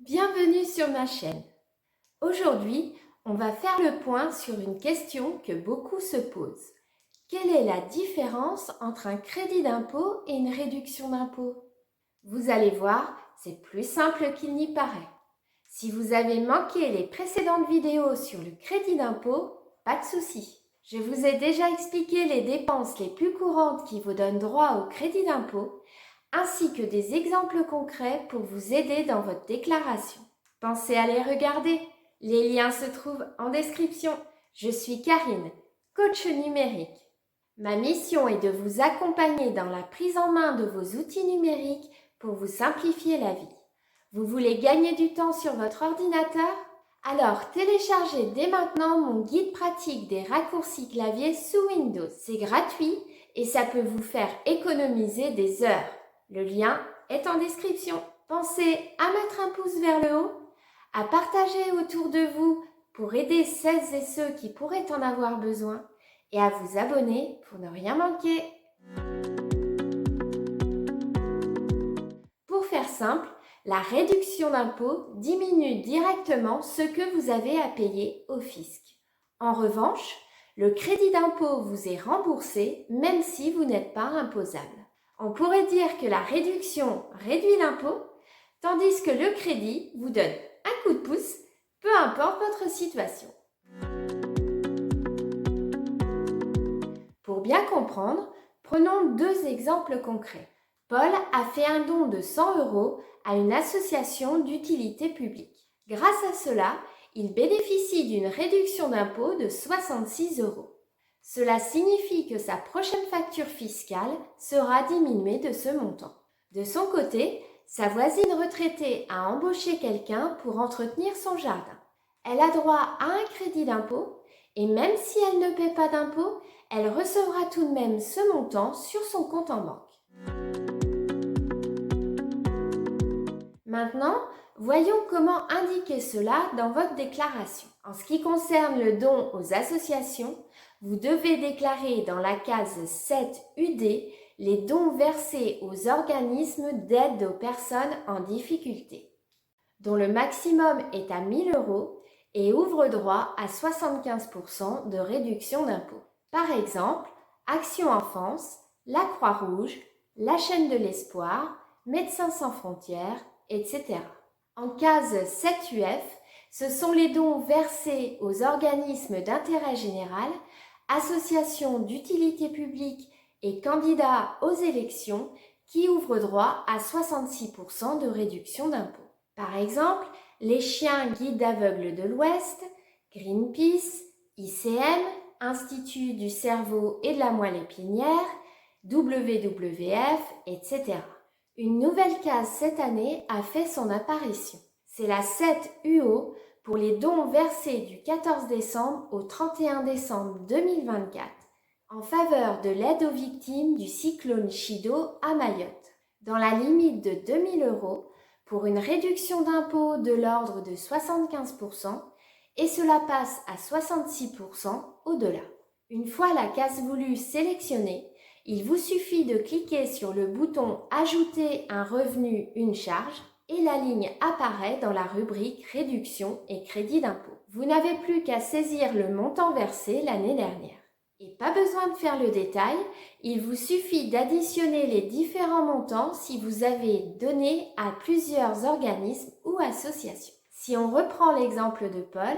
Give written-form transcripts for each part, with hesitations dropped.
Bienvenue sur ma chaîne. Aujourd'hui, on va faire le point sur une question que beaucoup se posent. Quelle est la différence entre un crédit d'impôt et une réduction d'impôt? Vous allez voir, c'est plus simple qu'il n'y paraît. Si vous avez manqué les précédentes vidéos sur le crédit d'impôt, pas de souci. Je vous ai déjà expliqué les dépenses les plus courantes qui vous donnent droit au crédit d'impôt, ainsi que des exemples concrets pour vous aider dans votre déclaration. Pensez à les regarder. Les liens se trouvent en description. Je suis Karine, coach numérique. Ma mission est de vous accompagner dans la prise en main de vos outils numériques pour vous simplifier la vie. Vous voulez gagner du temps sur votre ordinateur? Alors téléchargez dès maintenant mon guide pratique des raccourcis clavier sous Windows. C'est gratuit et ça peut vous faire économiser des heures. Le lien est en description. Pensez à mettre un pouce vers le haut, à partager autour de vous pour aider celles et ceux qui pourraient en avoir besoin et à vous abonner pour ne rien manquer. Pour faire simple, la réduction d'impôt diminue directement ce que vous avez à payer au fisc. En revanche, le crédit d'impôt vous est remboursé même si vous n'êtes pas imposable. On pourrait dire que la réduction réduit l'impôt, tandis que le crédit vous donne un coup de pouce, peu importe votre situation. Pour bien comprendre, prenons deux exemples concrets. Paul a fait un don de 100 € à une association d'utilité publique. Grâce à cela, il bénéficie d'une réduction d'impôt de 66 €. Cela signifie que sa prochaine facture fiscale sera diminuée de ce montant. De son côté, sa voisine retraitée a embauché quelqu'un pour entretenir son jardin. Elle a droit à un crédit d'impôt et même si elle ne paie pas d'impôt, elle recevra tout de même ce montant sur son compte en banque. Maintenant, voyons comment indiquer cela dans votre déclaration. En ce qui concerne le don aux associations, vous devez déclarer dans la case 7UD les dons versés aux organismes d'aide aux personnes en difficulté, dont le maximum est à 1 000 € et ouvre droit à 75% de réduction d'impôt. Par exemple, Action Enfance, la Croix-Rouge, la Chaîne de l'Espoir, Médecins sans frontières, etc. En case 7UF, ce sont les dons versés aux organismes d'intérêt général, associations d'utilité publique et candidats aux élections qui ouvrent droit à 66% de réduction d'impôt. Par exemple, les chiens guides d'aveugles de l'Ouest, Greenpeace, ICM, Institut du cerveau et de la moelle épinière, WWF, etc. Une nouvelle case cette année a fait son apparition. C'est la 7UO pour les dons versés du 14 décembre au 31 décembre 2024 en faveur de l'aide aux victimes du cyclone Chido à Mayotte, dans la limite de 2 000 € pour une réduction d'impôt de l'ordre de 75% et cela passe à 66% au-delà. Une fois la case voulue sélectionnée, il vous suffit de cliquer sur le bouton « Ajouter un revenu, une charge » et la ligne apparaît dans la rubrique « Réduction et crédit d'impôt ». Vous n'avez plus qu'à saisir le montant versé l'année dernière. Et pas besoin de faire le détail, il vous suffit d'additionner les différents montants si vous avez donné à plusieurs organismes ou associations. Si on reprend l'exemple de Paul,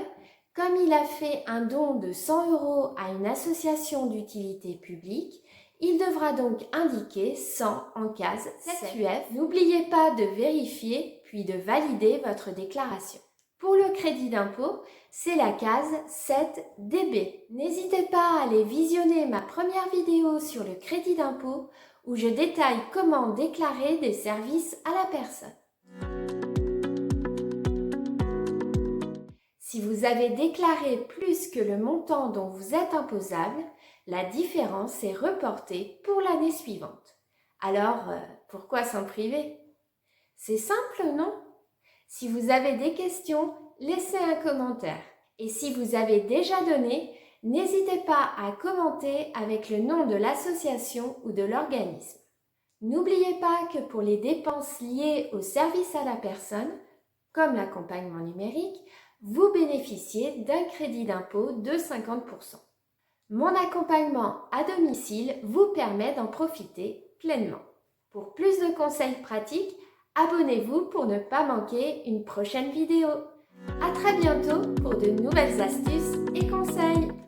comme il a fait un don de 100 € à une association d'utilité publique, il devra donc indiquer 100 en case 7UF. N'oubliez pas de vérifier puis de valider votre déclaration. Pour le crédit d'impôt, c'est la case 7DB. N'hésitez pas à aller visionner ma première vidéo sur le crédit d'impôt où je détaille comment déclarer des services à la personne. Si vous avez déclaré plus que le montant dont vous êtes imposable, la différence est reportée pour l'année suivante. Alors, pourquoi s'en priver? C'est simple, non? Si vous avez des questions, laissez un commentaire. Et si vous avez déjà donné, n'hésitez pas à commenter avec le nom de l'association ou de l'organisme. N'oubliez pas que pour les dépenses liées au service à la personne, comme l'accompagnement numérique, vous bénéficiez d'un crédit d'impôt de 50%. Mon accompagnement à domicile vous permet d'en profiter pleinement. Pour plus de conseils pratiques, abonnez-vous pour ne pas manquer une prochaine vidéo. À très bientôt pour de nouvelles astuces et conseils.